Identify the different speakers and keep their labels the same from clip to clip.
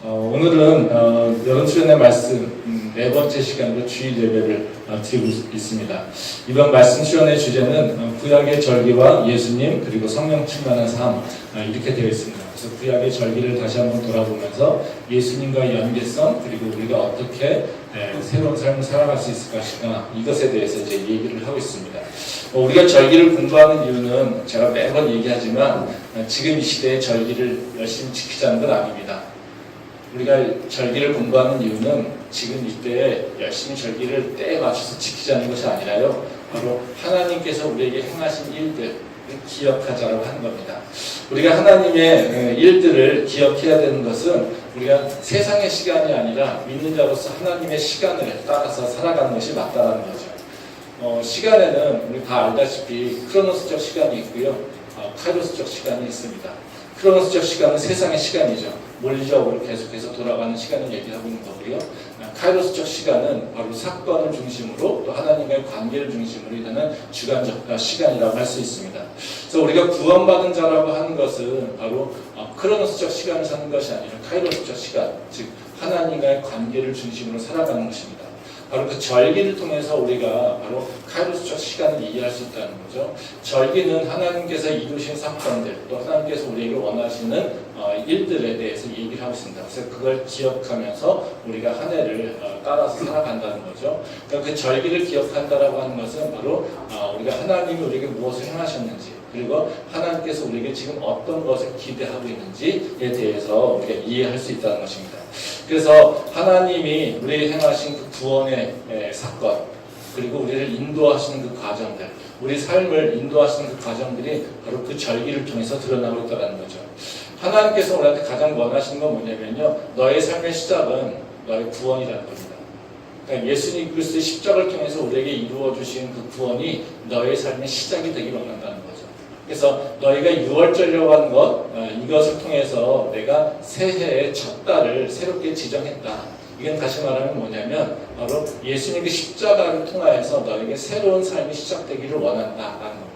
Speaker 1: 오늘은 여름 수련회 말씀 네 번째 시간으로 주일 예배를 드리고 있습니다. 이번 말씀 수련회 주제는 구약의 절기와 예수님 그리고 성령 충만한 삶 이렇게 되어 있습니다. 그래서 구약의 절기를 다시 한번 돌아보면서 예수님과의 연계성 그리고 우리가 어떻게 새로운 삶을 살아갈 수 있을 것인가 이것에 대해서 이제 얘기를 하고 있습니다. 우리가 절기를 공부하는 이유는 제가 매번 얘기하지만 지금 이 시대에 절기를 열심히 지키자는 건 아닙니다. 우리가 절기를 공부하는 이유는 지금 이때에 열심히 절기를 때에 맞춰서 지키자는 것이 아니라요. 바로 하나님께서 우리에게 행하신 일들을 기억하자라고 하는 겁니다. 우리가 하나님의 일들을 기억해야 되는 것은 우리가 세상의 시간이 아니라 믿는 자로서 하나님의 시간을 따라서 살아가는 것이 맞다라는 거죠. 시간에는 우리 다 알다시피 크로노스적 시간이 있고요. 카이로스적 시간이 있습니다. 크로노스적 시간은 세상의 시간이죠. 물리적으로 계속해서 돌아가는 시간을 얘기하고 있는 거고요. 카이로스적 시간은 바로 사건을 중심으로 또 하나님과의 관계를 중심으로 이루는 주관적 시간이라고 할 수 있습니다. 그래서 우리가 구원받은 자라고 하는 것은 바로 크로노스적 시간을 사는 것이 아니라 카이로스적 시간, 즉 하나님과의 관계를 중심으로 살아가는 것입니다. 바로 그 절기를 통해서 우리가 바로 카이로스적 시간을 이해할 수 있다는 거죠. 절기는 하나님께서 이루신 사건들, 또 하나님께서 우리에게 원하시는 일들에 대해서 얘기를 하고 있습니다. 그래서 그걸 기억하면서 우리가 한 해를 따라서 살아간다는 거죠. 그러니까 그 절기를 기억한다라고 하는 것은 바로 우리가 하나님이 우리에게 무엇을 행하셨는지, 그리고 하나님께서 우리에게 지금 어떤 것을 기대하고 있는지에 대해서 우리가 이해할 수 있다는 것입니다. 그래서 하나님이 우리에게 행하신 그 구원의 사건, 그리고 우리를 인도하시는 그 과정들, 우리 삶을 인도하시는 그 과정들이 바로 그 절기를 통해서 드러나고 있다는 거죠. 하나님께서 우리한테 가장 원하시는 건 뭐냐면요, 너의 삶의 시작은 너의 구원이라는 겁니다. 그러니까 예수님 그리스도의 십자가를 통해서 우리에게 이루어 주신 그 구원이 너의 삶의 시작이 되기를 원한다는 거죠. 그래서 너희가 6월절이라고 하는 것, 이것을 통해서 내가 새해의 첫 달을 새롭게 지정했다. 이건 다시 말하면 뭐냐면 바로 예수님의 십자가를 통하여서 너에게 새로운 삶이 시작되기를 원한다라는 겁니다.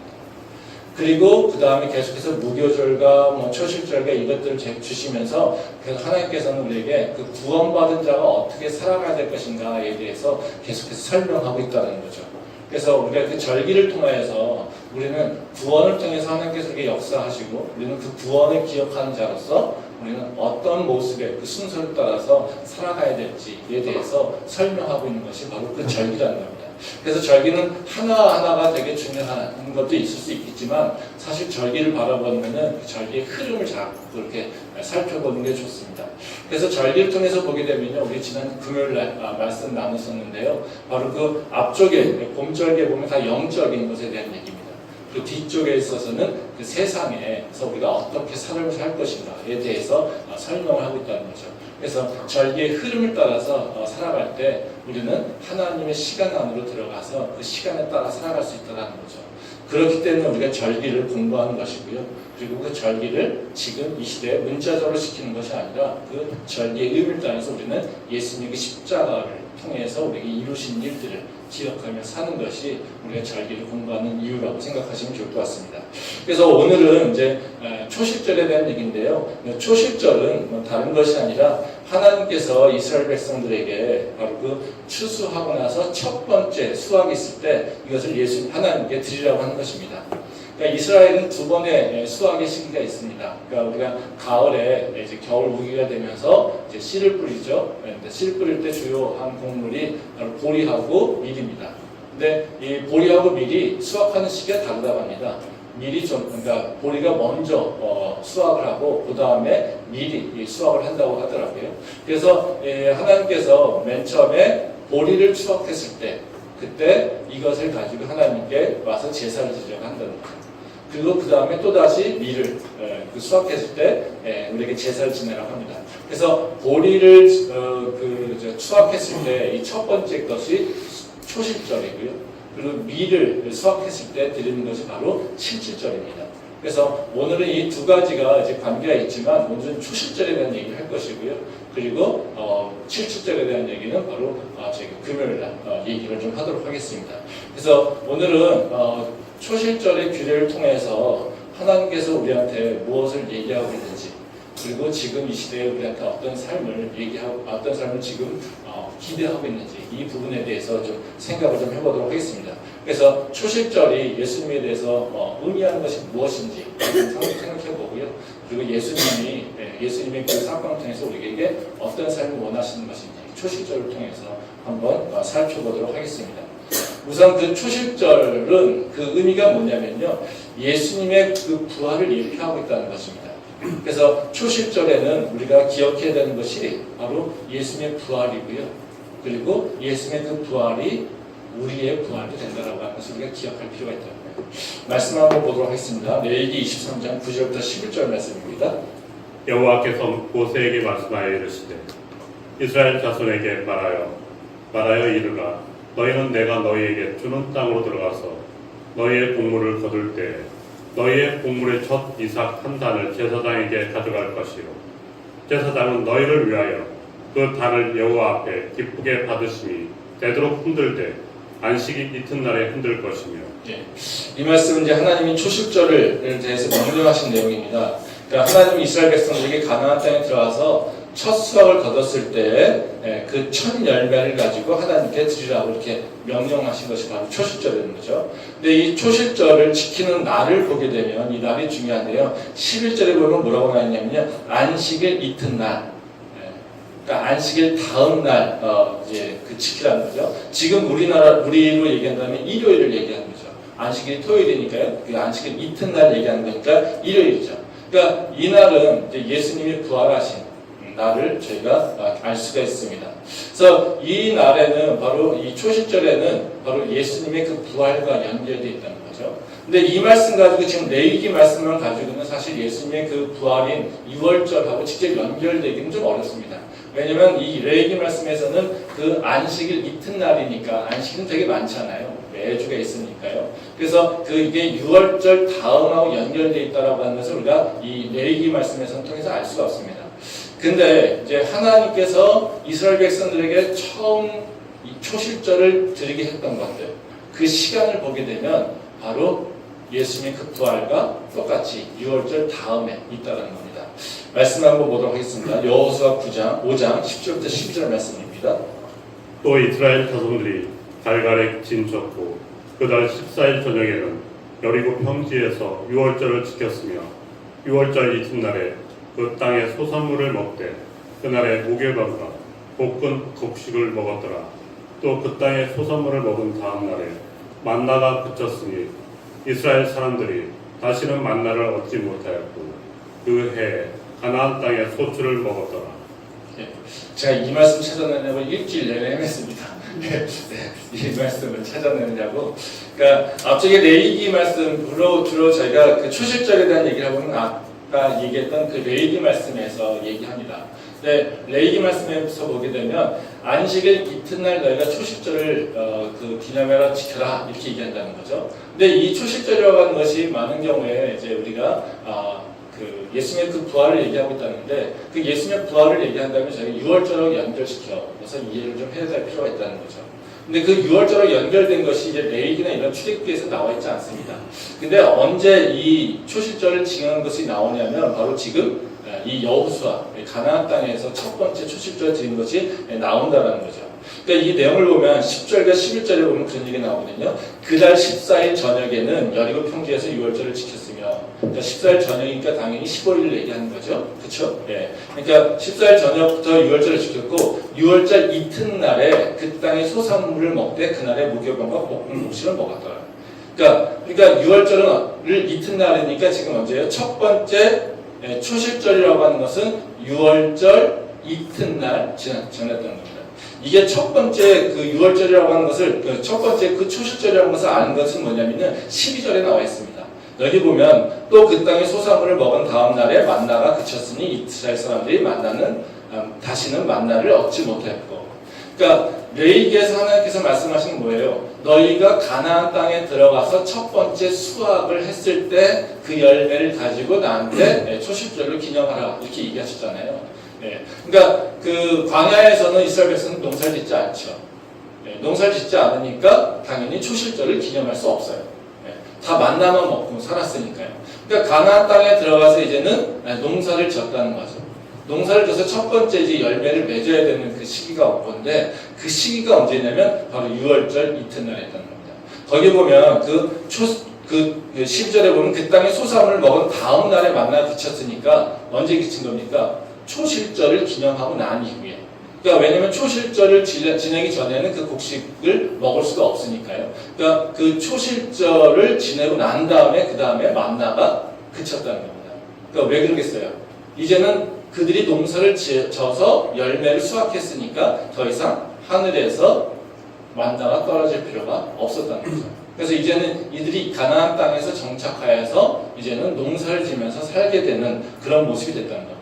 Speaker 1: 그리고 그 다음에 계속해서 무교절과 초실절과 이것들을 주시면서 하나님께서는 우리에게 그 구원받은 자가 어떻게 살아가야 될 것인가에 대해서 계속해서 설명하고 있다는 거죠. 그래서 우리가 그 절기를 통해서 우리는 구원을 통해서 하나님께서 우리에게 역사하시고 우리는 그 구원을 기억하는 자로서 우리는 어떤 모습의 그 순서를 따라서 살아가야 될지에 대해서 설명하고 있는 것이 바로 그 절기라는 겁니다. 그래서 절기는 하나하나가 되게 중요한 것도 있을 수 있겠지만 사실 절기를 바라보면은 그 절기의 흐름을 자꾸 이렇게 살펴보는 게 좋습니다. 그래서 절기를 통해서 보게 되면요, 우리 지난 금요일날 말씀 나눴었는데요, 바로 그 앞쪽에 봄절기에 보면 다 영적인 것에 대한 얘기입니다. 그 뒤쪽에 있어서는 그 세상에서 우리가 어떻게 삶을 살 것인가에 대해서 설명을 하고 있다는 거죠. 그래서 절기의 흐름을 따라서 살아갈 때 우리는 하나님의 시간 안으로 들어가서 그 시간에 따라 살아갈 수 있다는 거죠. 그렇기 때문에 우리가 절기를 공부하는 것이고요. 그리고 그 절기를 지금 이 시대에 문자적으로 시키는 것이 아니라 그 절기의 의미를 따라서 우리는 예수님의 십자가를 통해서 우리에게 이루신 일들을 기억하며 사는 것이 우리가 절기를 공부하는 이유라고 생각하시면 좋을 것 같습니다. 그래서 오늘은 이제 초실절에 대한 얘기인데요. 초실절은 다른 것이 아니라 하나님께서 이스라엘 백성들에게 바로 그 추수하고 나서 첫 번째 수확이 있을 때 이것을 하나님께 드리라고 하는 것입니다. 그러니까 이스라엘은 두 번의 수확의 시기가 있습니다. 그러니까 우리가 가을에 이제 겨울 우기가 되면서 이제 씨를 뿌리죠. 씨를 뿌릴 때 주요한 곡물이 바로 보리하고 밀입니다. 근데 이 보리하고 밀이 수확하는 시기가 다르다고 합니다. 밀이 그러니까 보리가 먼저 수확을 하고 그 다음에 밀이 수확을 한다고 하더라고요. 그래서 하나님께서 맨 처음에 보리를 수확했을 때 그때 이것을 가지고 하나님께 와서 제사를 지려고 한다는 거예요. 그리고 그 다음에 또 다시 밀을 수확했을 때 우리에게 제사를 지내라고 합니다. 그래서 보리를 수확했을 때 이 첫 번째 것이 초실절이고요. 그리고 밀을 수확했을 때 드리는 것이 바로 칠칠절입니다. 그래서 오늘은 이 두 가지가 이제 관계가 있지만 오늘은 초실절에 대한 얘기를 할 것이고요. 그리고 칠칠절에 대한 얘기는 바로 저희가 금요일날 얘기를 좀 하도록 하겠습니다. 그래서 오늘은 초실절의 규례를 통해서 하나님께서 우리한테 무엇을 얘기하고 있는지, 그리고 지금 이 시대에 우리한테 어떤 삶을 얘기하고 어떤 삶을 지금 기대하고 있는지 이 부분에 대해서 좀 생각을 좀 해보도록 하겠습니다. 그래서 초실절이 예수님에 대해서 의미하는 것이 무엇인지 생각해 보고요. 그리고 예수님의 그 사건을 통해서 우리에게 어떤 삶을 원하시는 것인지 초실절을 통해서 한번 살펴보도록 하겠습니다. 우선 그 초실절은 그 의미가 뭐냐면요, 예수님의 그 부활을 예표하고 있다는 것입니다. 그래서 초실절에는 우리가 기억해야 되는 것이 바로 예수님의 부활이고요. 그리고 예수님의 그 부활이 우리의 부활도 된다라고 하는 것을 우리가 기억할 필요가 있다는 거예요. 말씀 한번 보도록 하겠습니다. 레위기 23장 9절부터 11절 말씀입니다.
Speaker 2: 여호와께서 모세에게 말씀하여 이르시되 이스라엘 자손에게 말하여 이르라 너희는 내가 너희에게 주는 땅으로 들어가서 너희의 곡물을 거둘 때 너희의 곡물의 첫 이삭 한 단을 제사장에게 가져갈 것이요 제사장은 너희를 위하여 그 단을 여호와 앞에 기쁘게 받으시니 되도록 흔들되 안식일 이튿날에 흔들 것이며.
Speaker 1: 이 말씀은 이제 하나님이 초실절을 대해서 명령하신 내용입니다. 그러니까 하나님이 이스라엘 백성들에게 가나안 땅에 들어가서 첫 수확을 거뒀을 때 그 첫 열매를 가지고 하나님께 드리라고 이렇게 명령하신 것이 바로 초실절이라는 거죠. 근데 이 초실절을 지키는 날을 보게 되면 이 날이 중요한데요. 11절에 보면 뭐라고 나와 있냐면요. 안식일 이튿날. 그러니까 안식일 다음 날 이제 그 지키라는 거죠. 지금 우리로 얘기한다면 일요일을 얘기하는 거죠. 안식일이 토요일이니까요. 그 안식일 이튿날 얘기하는 거니까 일요일이죠. 그러니까 이 날은 이제 예수님이 부활하신 날을 저희가 알 수가 있습니다. 그래서 이 날에는 바로 이 초실절에는 바로 예수님의 그 부활과 연결되어 있다는 거죠. 근데 이 말씀 가지고 지금 레위기 말씀만 가지고는 사실 예수님의 그 부활인 6월절하고 직접 연결되기는 좀 어렵습니다. 왜냐면 이 레위기 말씀에서는 그 안식일 이튿날이니까 안식일은 되게 많잖아요. 매주가 있으니까요. 그래서 이게 6월절 다음하고 연결되어 있다라고 하는 것을 우리가 이 레위기 말씀에서는 통해서 알 수가 없습니다. 근데 이제 하나님께서 이스라엘 백성들에게 처음 이 초실절을 드리게 했던 것들, 그 시간을 보게 되면 바로 예수님의 그 부활과 똑같이 6월절 다음에 있다는 겁니다. 말씀 한번 보도록 하겠습니다. 여호수아 5장 10절부터 12절 말씀입니다.
Speaker 2: 또 이스라엘 자손들이 갈갈에 진쳤고 그달 14일 저녁에는 여리고 평지에서 6월절을 지켰으며 6월절 이튿날에 그 땅의 소산물을 먹되 그날에 무교병과 볶은 곡식을 먹었더라. 또 그 땅의 소산물을 먹은 다음 날에 만나가 그쳤으니 이스라엘 사람들이 다시는 만나를 얻지 못하였고 그 해에 가나안 땅의 소출을 먹었더라.
Speaker 1: 제가 이 말씀 찾아내려고 일주일 내내 헤맸습니다. 이 말씀을 찾아내느냐고. 그러니까 앞쪽에 레위기 말씀으로 주로 저희가 그 초실절에 대한 얘기를 하고는 아까 얘기했던 그 레위기 말씀에서 얘기합니다. 네, 레위기 말씀에서 보게 되면 안식일 이튿날 너희가 초실절을 기념해라 지켜라 이렇게 얘기한다는 거죠. 근데 이 초실절이라고 하는 것이 많은 경우에 이제 우리가 예수님의 그 부활을 얘기하고 있다는데 그 예수님의 부활을 얘기한다면 저희가 6월절하고 연결시켜서 이해를 좀 해야 될 필요가 있다는 거죠. 근데 그 6월절하고 연결된 것이 이제 레위기나 이런 출애굽기에서 나와 있지 않습니다. 근데 언제 이 초실절을 지정한 것이 나오냐면 바로 지금 이 여호수아 가나안 땅에서 첫 번째 초실절 드린 것이 나온다는 거죠. 그러니까 이 내용을 보면 10절과 11절에 보면 그런 얘기가 나오거든요. 그달 14일 저녁에는 여리고 평지에서 6월절을 지켰으며, 그러니까 14일 저녁이니까 당연히 15일을 얘기하는 거죠. 그렇죠? 예. 그러니까 14일 저녁부터 6월절을 지켰고 6월절 이튿날에 그 땅의 소산물을 먹되 그날에 무교병과 볶은 곡식을 먹었더라. 그러니까 6월절을 이튿날이니까 지금 언제예요? 첫 번째 초실절이라고 하는 것은 6월절 이튿날 지났다는 겁니다. 이게 첫 번째 그 6월절이라고 하는 것을 첫 번째 그 초실절이라고 하는 것을 아는 것은 뭐냐면은 12절에 나와 있습니다. 여기 보면 또 그 땅의 소산물을 먹은 다음 날에 만나가 그쳤으니 이스라엘 사람들이 다시는 만나를 얻지 못했고. 그러니까 레위기에서 하나님께서 말씀하신 뭐예요? 너희가 가나안 땅에 들어가서 첫 번째 수확을 했을 때 그 열매를 가지고 나한테 초실절을 기념하라 이렇게 얘기하셨잖아요. 그러니까 그 광야에서는 이스라엘 백성은 농사를 짓지 않죠. 농사를 짓지 않으니까 당연히 초실절을 기념할 수 없어요. 다 만나만 먹고 살았으니까요. 그러니까 가나안 땅에 들어가서 이제는 농사를 지었다는 거죠. 농사를 져서 첫 번째 이제 열매를 맺어야 되는 그 시기가 올 건데 그 시기가 언제냐면 바로 6월절 이튿날이었다는 겁니다. 거기 보면 그 12절에 보면 그 땅에 소사물을 먹은 다음 날에 만나 그쳤으니까 언제 그친 겁니까? 초실절을 기념하고 난 이후에. 그러니까 왜냐면 초실절을 지내기 전에는 그 곡식을 먹을 수가 없으니까요. 그러니까 그 초실절을 지내고 난 다음에 그 다음에 만나가 그쳤다는 겁니다. 그러니까 왜 그러겠어요? 이제는 그들이 농사를 져서 열매를 수확했으니까 더 이상 하늘에서 만나가 떨어질 필요가 없었다는 거죠. 그래서 이제는 이들이 가나안 땅에서 정착하여서 이제는 농사를 지면서 살게 되는 그런 모습이 됐다는 겁니다.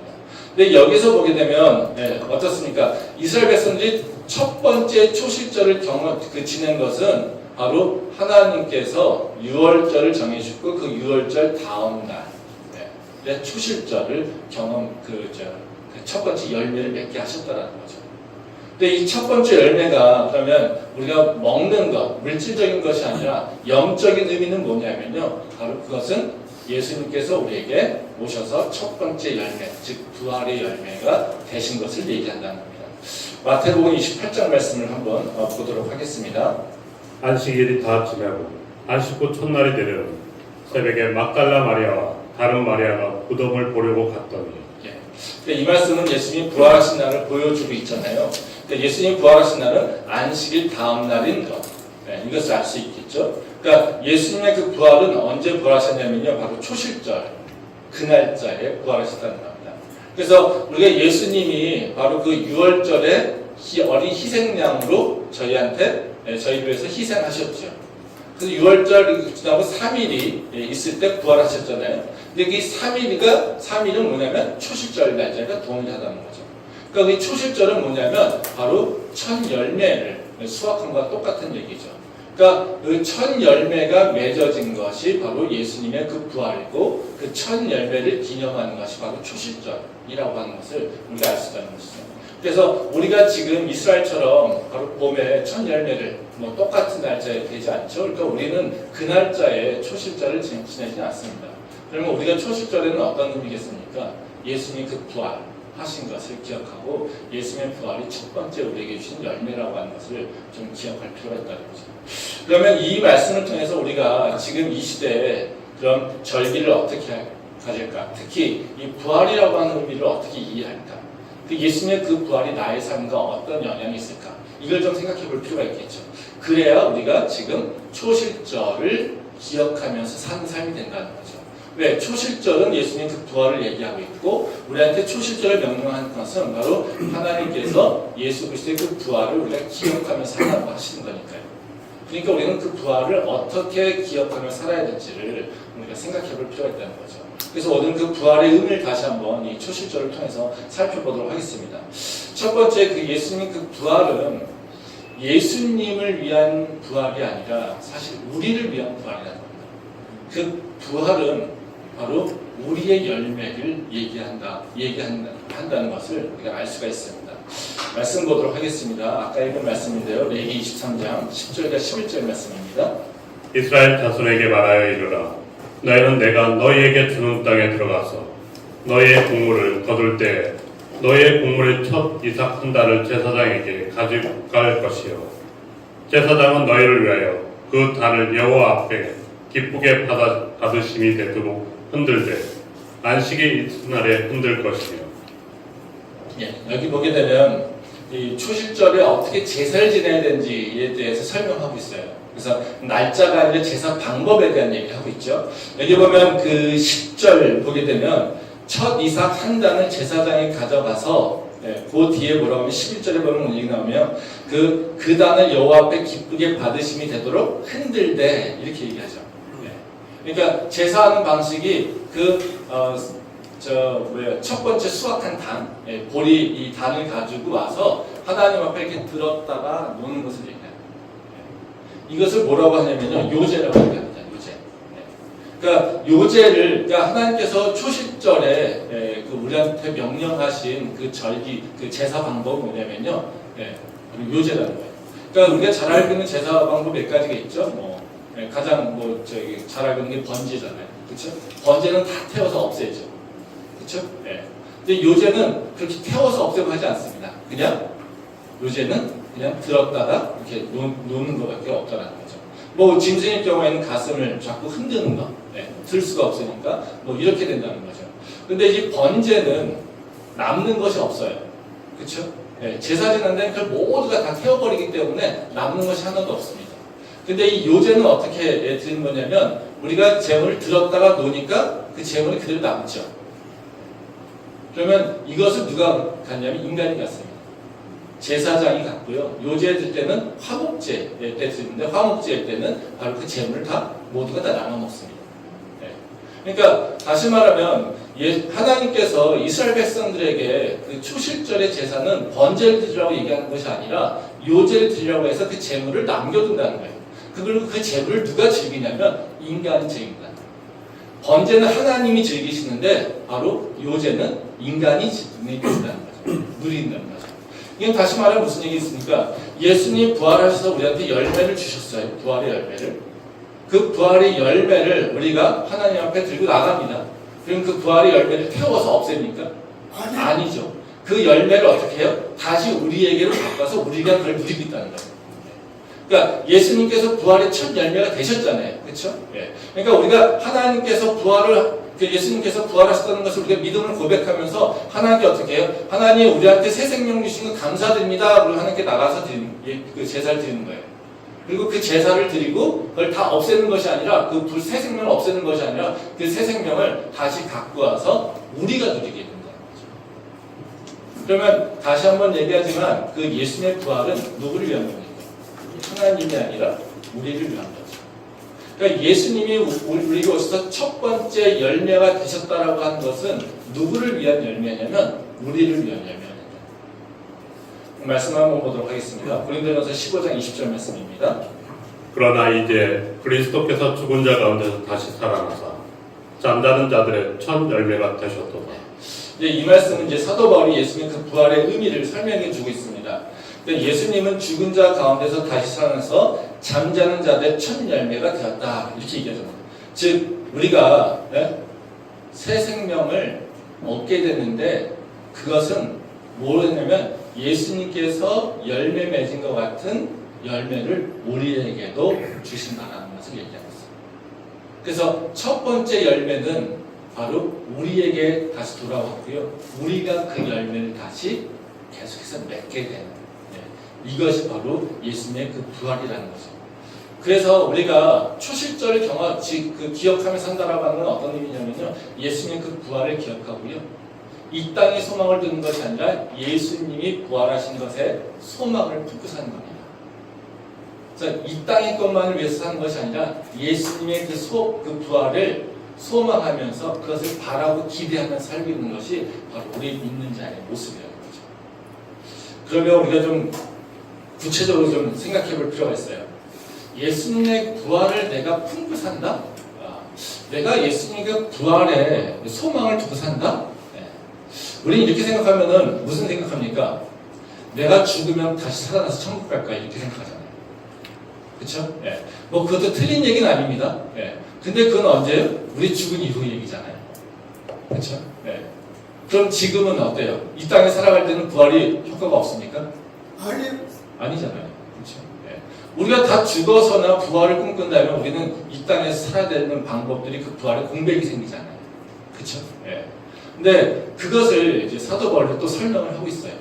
Speaker 1: 근데 여기서 보게 되면 어떻습니까? 이스라엘 백성들이 첫 번째 초실절을 지낸 것은 바로 하나님께서 6월절을 정해주고 그 6월절 다음 날 초실절을 첫 번째 열매를 맺게 하셨다라는 거죠. 근데 이 첫 번째 열매가 그러면 우리가 먹는 것, 물질적인 것이 아니라 영적인 의미는 뭐냐면요. 바로 그것은 예수님께서 우리에게 오셔서 첫 번째 열매, 즉 부활의 열매가 되신 것을 얘기한다는 겁니다. 마태복음 28장 말씀을 한번 보도록 하겠습니다.
Speaker 2: 안식일이 다 지나고 안식 후 첫날이 되려 새벽에 막달라 마리아와 다른 마리아가 무덤을 보려고 갔더니
Speaker 1: 이 말씀은 예수님이 부활하신 날을 보여주고 있잖아요. 예수님이 부활하신 날은 안식일 다음 날인 것. 이것을 알 수 있겠죠. 그러니까 예수님의 그 부활은 언제 부활하셨냐면요. 바로 초실절, 그 날짜에 부활하셨다는 겁니다. 그래서 우리가 예수님이 바로 그 6월절에 어린 희생양으로 저희를 위해서 희생하셨죠. 그래서 6월절 지나고 3일이 있을 때 부활하셨잖아요. 근데 이 3일은 뭐냐면 초실절 날짜가 동일하다는 거죠. 그러니까 이 초실절은 뭐냐면 바로 첫 열매를 수확한 것과 똑같은 얘기죠. 그러니까 그 첫 열매가 맺어진 것이 바로 예수님의 그 부활이고 그 첫 열매를 기념하는 것이 바로 초실절이라고 하는 것을 우리가 알 수 있다는 것이죠. 그래서 우리가 지금 이스라엘처럼 바로 봄에 첫 열매를 똑같은 날짜에 되지 않죠. 그러니까 우리는 그 날짜에 초실절을 지내지 않습니다. 그러면 우리가 초실절에는 어떤 의미겠습니까? 예수님이 그 부활 하신 것을 기억하고 예수님의 부활이 첫 번째 우리에게 주신 열매라고 하는 것을 좀 기억할 필요가 있다는 거죠. 그러면 이 말씀을 통해서 우리가 지금 이 시대에 그런 절기를 어떻게 가질까? 특히 이 부활이라고 하는 의미를 어떻게 이해할까? 그 예수님의 그 부활이 나의 삶과 어떤 영향이 있을까? 이걸 좀 생각해 볼 필요가 있겠죠. 그래야 우리가 지금 초실절을 기억하면서 사는 삶이 된다는 거죠. 왜? 초실절은 예수님 그 부활을 얘기하고 있고 우리한테 초실절을 명령하는 것은 바로 하나님께서 예수 그리스도의 그 부활을 우리가 기억하며 살라고 하시는 거니까요. 그러니까 우리는 그 부활을 어떻게 기억하며 살아야 될지를 우리가 생각해 볼 필요가 있다는 거죠. 그래서 오늘 그 부활의 의미를 다시 한번 이 초실절을 통해서 살펴보도록 하겠습니다. 첫 번째 그 예수님 그 부활은 예수님을 위한 부활이 아니라 사실 우리를 위한 부활이라는 겁니다. 그 부활은 바로 우리의 열매를 얘기한다는 것을 우리가 알 수가 있습니다. 말씀 보도록 하겠습니다. 아까 읽은 말씀인데요. 레위기 23장 10절과 11절 말씀입니다.
Speaker 2: 이스라엘 자손에게 말하여 이르라. 너희는 내가 너희에게 주는 땅에 들어가서 너희의 곡물을 거둘 때 너희의 곡물의 첫 이삭 한 달을 제사장에게 가지고 갈 것이요. 제사장은 너희를 위하여 그 단을 여호와 앞에 기쁘게 받으심이 되도록 흔들되 안식의 이튿날에 흔들 것이며.
Speaker 1: 여기 보게 되면 이 초실절에 어떻게 제사를 지내야 되는지에 대해서 설명하고 있어요. 그래서 날짜가 아니라 제사 방법에 대한 얘기를 하고 있죠. 여기 보면 그 10절 보게 되면 첫 이삭 한 단을 제사장이 가져가서 그 뒤에 뭐라고 하면 11절에 보면 얘기 나오면 그 단을 여호와 앞에 기쁘게 받으심이 되도록 흔들되 이렇게 얘기하죠. 그러니까 제사하는 방식이 첫 번째 수확한 단, 보리 이 단을 가지고 와서 하나님 앞에 이렇게 들었다가 놓는 것을 얘기해요. 이것을 뭐라고 하냐면요, 요제라고 얘기합니다. 요제. 그러니까 요제를, 그러니까 하나님께서 초실절에 우리한테 명령하신 그 절기, 그 제사 방법은 뭐냐면요, 요제라는 거예요. 그러니까 우리가 잘 알고 있는 제사 방법 몇 가지가 있죠. 가장 잘 알고 있는 게 번제잖아요. 그렇죠? 번제는 다 태워서 없애죠. 그렇죠? 근데 요새는 그렇게 태워서 없애고 하지 않습니다. 그냥 요새는 그냥 들었다가 이렇게 놓는 것밖에 없다는 거죠. 뭐 짐승의 경우에는 가슴을 자꾸 흔드는 거, 들 수가 없으니까 뭐 이렇게 된다는 거죠. 근데 이 번제는 남는 것이 없어요. 그렇죠? 제사 지난 데는 그걸 모두가 다 태워버리기 때문에 남는 것이 하나도 없습니다. 근데 이 요제는 어떻게 드리는 거냐면 우리가 재물을 들었다가 놓으니까 그 재물이 그대로 남죠. 그러면 이것을 누가 갖냐면 인간이 갖습니다. 제사장이 갖고요. 요제 들 때는 화목제 때 드리는데 화목제 때는 바로 그 재물을 다 모두가 다 나눠 먹습니다. 그러니까 다시 말하면 하나님께서 이스라엘 백성들에게 그 초실절의 제사는 번제를 드리라고 얘기하는 것이 아니라 요제를 드리라고 해서 그 재물을 남겨둔다는 거예요. 그리고 그 재물을 누가 즐기냐면 인간이 즐긴다. 번제는 하나님이 즐기시는데 바로 요제는 인간이 누린다는 거죠. 누린다는 거죠. 이건 다시 말하면 무슨 얘기 있습니까? 예수님이 부활하셔서 우리한테 열매를 주셨어요. 부활의 열매를. 그 부활의 열매를 우리가 하나님 앞에 들고 나갑니다. 그럼 그 부활의 열매를 태워서 없앱니까? 아니죠. 그 열매를 어떻게 해요? 다시 우리에게로 바꿔서 우리가 그걸 누리고 있다는 거예요. 그러니까 예수님께서 부활의 첫 열매가 되셨잖아요. 그렇죠? 그러니까 우리가 하나님께서 예수님께서 부활하셨다는 것을 우리가 믿음을 고백하면서 하나님께 어떻게 해요? 하나님 우리한테 새 생명 주신 거 감사드립니다. 그리고 하나님께 나가서 그 제사를 드리는 거예요. 그리고 그 제사를 드리고 그걸 다 없애는 것이 아니라 그 새 생명을 없애는 것이 아니라 그 새 생명을 다시 갖고 와서 우리가 누리게 된다는 거죠. 그러면 다시 한번 얘기하지만 그 예수님의 부활은 누구를 위한 겁니까? 하나님이 아니라 우리를 위한 거죠. 그러니까 예수님이 우리에게 오셔서 첫 번째 열매가 되셨다라고 하는 것은 누구를 위한 열매냐면 우리를 위한 열매입니다. 말씀 한번 보도록 하겠습니다. 고린도전서 15장 20절 말씀입니다.
Speaker 2: 그러나 이제 그리스도께서 죽은 자 가운데서 다시 살아나사 잠자는 자들의 첫 열매가 되셨도다.
Speaker 1: 이 말씀은 이제 사도 바울이 예수님 그 부활의 의미를 설명해 주고 있습니다. 예수님은 죽은 자 가운데서 다시 살아나서 잠자는 자들의 첫 열매가 되었다. 이렇게 얘기하잖아요. 즉 우리가 새 생명을 얻게 되는데 그것은 뭐냐면 예수님께서 열매 맺은 것 같은 열매를 우리에게도 주신다는 것을 얘기하고 있습니다. 그래서 첫 번째 열매는 바로 우리에게 다시 돌아왔고요. 우리가 그 열매를 다시 계속해서 맺게 되는 이것이 바로 예수님의 그 부활이라는 거죠. 그래서 우리가 초실절을 기억하며 산다라고 하는 건 어떤 의미냐면요. 예수님의 그 부활을 기억하고요. 이 땅에 소망을 두는 것이 아니라 예수님이 부활하신 것에 소망을 품고 사는 겁니다. 그래서 이 땅의 것만을 위해서 사는 것이 아니라 예수님의 그 부활을 소망하면서 그것을 바라고 기대하며 살고 있는 것이 바로 우리 믿는 자의 모습이라는 거죠. 그러면 우리가 좀 구체적으로 좀 생각해 볼 필요가 있어요. 예수님의 부활을 내가 품고 산다? 내가 예수님의 부활에 소망을 두고 산다? 우리는 이렇게 생각하면은 무슨 생각합니까? 내가 죽으면 다시 살아나서 천국 갈까? 이렇게 생각하잖아요. 그쵸? 뭐 그것도 틀린 얘기는 아닙니다. 근데 그건 언제예요? 우리 죽은 이후 얘기잖아요. 그쵸? 그럼 지금은 어때요? 이 땅에 살아갈 때는 부활이 효과가 없습니까? 아니잖아요. 그렇죠? 우리가 다 죽어서나 부활을 꿈꾼다면 우리는 이 땅에서 살아야 되는 방법들이 그 부활의 공백이 생기잖아요. 그렇죠? 근데 그것을 이제 사도 바울이 또 설명을 하고 있어요.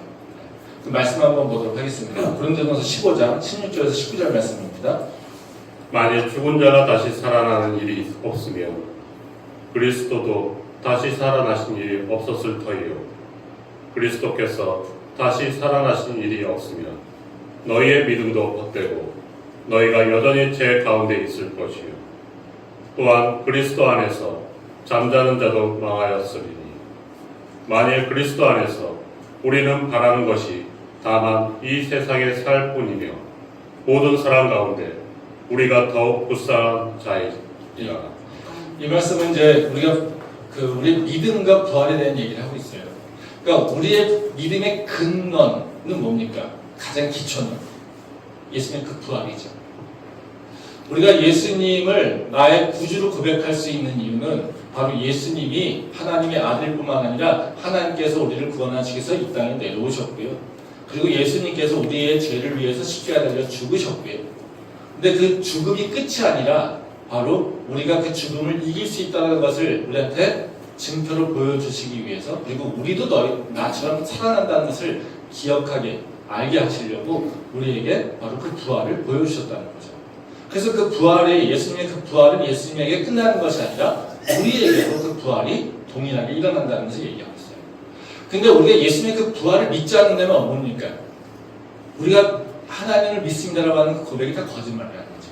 Speaker 1: 그 말씀 한번 보도록 하겠습니다. 고린도전서 15장 16절에서 19절 말씀입니다.
Speaker 2: 만일 죽은 자가 다시 살아나는 일이 없으면 그리스도도 다시 살아나신 일이 없었을 터이요. 그리스도께서 다시 살아나신 일이 없으면 너희의 믿음도 헛되고 너희가 여전히 죄 가운데 있을 것이요. 또한 그리스도 안에서 잠자는 자도 망하였으리니 만일 그리스도 안에서 우리는 바라는 것이 다만 이 세상에 살 뿐이며 모든 사람 가운데 우리가 더욱 불쌍한 자이라.
Speaker 1: 이 말씀은 이제 우리가 우리 믿음과 부활에 대한 얘기를 하고 있어요. 그러니까 우리의 믿음의 근원은 뭡니까? 가장 기초는 예수님의 그 부활이죠. 우리가 예수님을 나의 구주로 고백할 수 있는 이유는 바로 예수님이 하나님의 아들뿐만 아니라 하나님께서 우리를 구원하시기 위해서 이 땅에 내려오셨고요. 그리고 예수님께서 우리의 죄를 위해서 십자가에 달려 죽으셨고요. 근데 그 죽음이 끝이 아니라 바로 우리가 그 죽음을 이길 수 있다는 것을 우리한테 증표로 보여주시기 위해서, 그리고 우리도 나처럼 살아난다는 것을 기억하게 알게 하시려고 우리에게 바로 그 부활을 보여주셨다는 거죠. 그래서 그 부활이, 예수님의 그 부활은 예수님에게 끝나는 것이 아니라 우리에게도 그 부활이 동일하게 일어난다는 것을 얘기하고 있어요. 근데 우리가 예수님의 그 부활을 믿지 않는 데는 뭡니까? 우리가 하나님을 믿습니다라고 하는 그 고백이 다 거짓말이라는 거죠.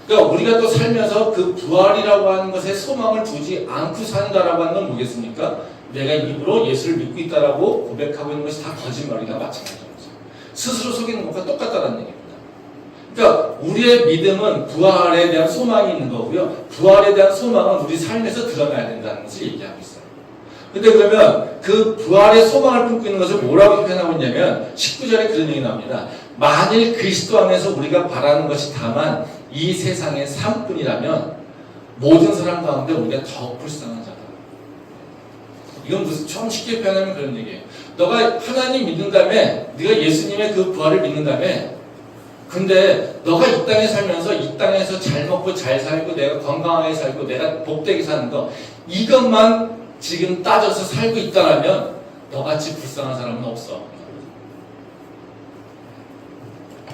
Speaker 1: 그러니까 우리가 또 살면서 그 부활이라고 하는 것에 소망을 두지 않고 산다라고 하는 건 뭐겠습니까? 내가 입으로 예수를 믿고 있다라고 고백하고 있는 것이 다 거짓말이나 마찬가지인 거죠. 스스로 속이는 것과 똑같다는 얘기입니다. 그러니까 우리의 믿음은 부활에 대한 소망이 있는 거고요. 부활에 대한 소망은 우리 삶에서 드러나야 된다는 것을 얘기하고 있어요. 근데 그러면 그 부활의 소망을 품고 있는 것을 뭐라고 표현하고 있냐면 19절에 그런 얘기 나옵니다. 만일 그리스도 안에서 우리가 바라는 것이 다만 이 세상의 삶뿐이라면 모든 사람 가운데 우리가 더욱 불쌍한 자다. 이건 무슨 좀 쉽게 표현하면 그런 얘기예요. 너가 하나님 믿는 다음에 네가 예수님의 그 부활을 믿는 다음에 근데 너가 이 땅에 살면서 이 땅에서 잘 먹고 잘 살고 내가 건강하게 살고 내가 복되게 사는 거 이것만 지금 따져서 살고 있다라면 너같이 불쌍한 사람은 없어.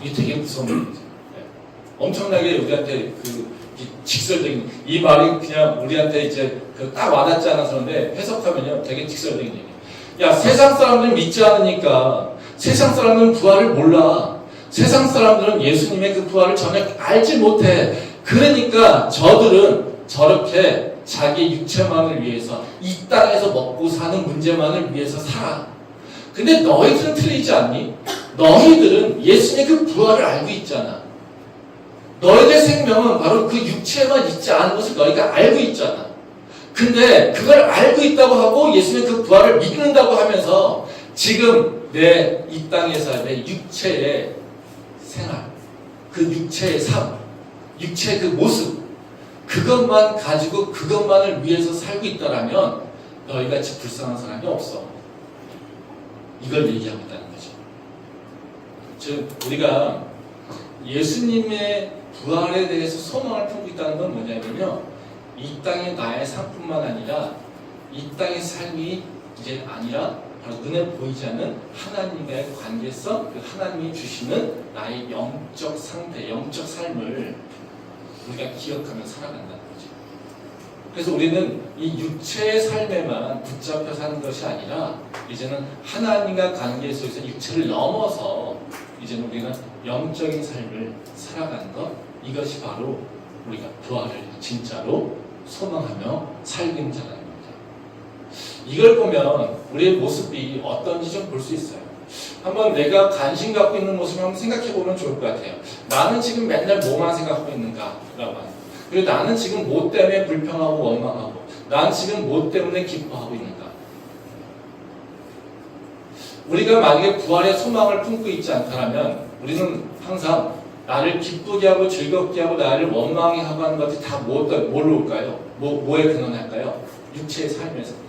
Speaker 1: 이게 되게 무서운 얘기죠. 엄청나게 우리한테 직설적인 이 말이 그냥 우리한테 이제 딱 와닿지 않아서 그런데 해석하면요 되게 직설적인 얘기예요. 야, 세상 사람들은 믿지 않으니까 세상 사람들은 부활을 몰라. 세상 사람들은 예수님의 그 부활을 전혀 알지 못해. 그러니까 저들은 저렇게 자기 육체만을 위해서 이 땅에서 먹고 사는 문제만을 위해서 살아. 근데 너희들은 틀리지 않니? 너희들은 예수님의 그 부활을 알고 있잖아. 너희들의 생명은 바로 그 육체만 있지 않은 것을 너희가 알고 있잖아. 근데 그걸 알고 있다고 하고 예수님의 그 부활을 믿는다고 하면서 지금 내 이 땅에서 내 육체의 생활, 그 육체의 삶, 육체의 그 모습, 그것만 가지고 그것만을 위해서 살고 있다라면 너희같이 불쌍한 사람이 없어. 이걸 얘기하고 있다는 거죠. 즉 우리가 예수님의 부활에 대해서 소망을 품고 있다는 건 뭐냐면요, 이 땅의 나의 삶뿐만 아니라 이 땅의 삶이 이제 아니라 바로 눈에 보이지 않는 하나님과의 관계성, 그 하나님이 주시는 나의 영적 상태, 영적 삶을 우리가 기억하며 살아간다는 거죠. 그래서 우리는 이 육체의 삶에만 붙잡혀 사는 것이 아니라 이제는 하나님과 관계 속에서 육체를 넘어서 이제는 우리는 영적인 삶을 살아가는 것, 이것이 바로 우리가 부활을 진짜로 소망하며 살기는 자라는 겁니다. 이걸 보면 우리의 모습이 어떤지 좀 볼 수 있어요. 한번 내가 관심 갖고 있는 모습을 한번 생각해 보면 좋을 것 같아요. 나는 지금 맨날 뭐만 생각하고 있는가라고 하는. 그리고 나는 지금 뭐 때문에 불평하고 원망하고, 나는 지금 뭐 때문에 기뻐하고 있는가. 우리가 만약에 부활의 소망을 품고 있지 않다면 우리는 항상 나를 기쁘게 하고 즐겁게 하고 나를 원망하게 하고 하는 것들이 다 뭘로 올까요? 뭐에 근원할까요? 육체의 삶에서.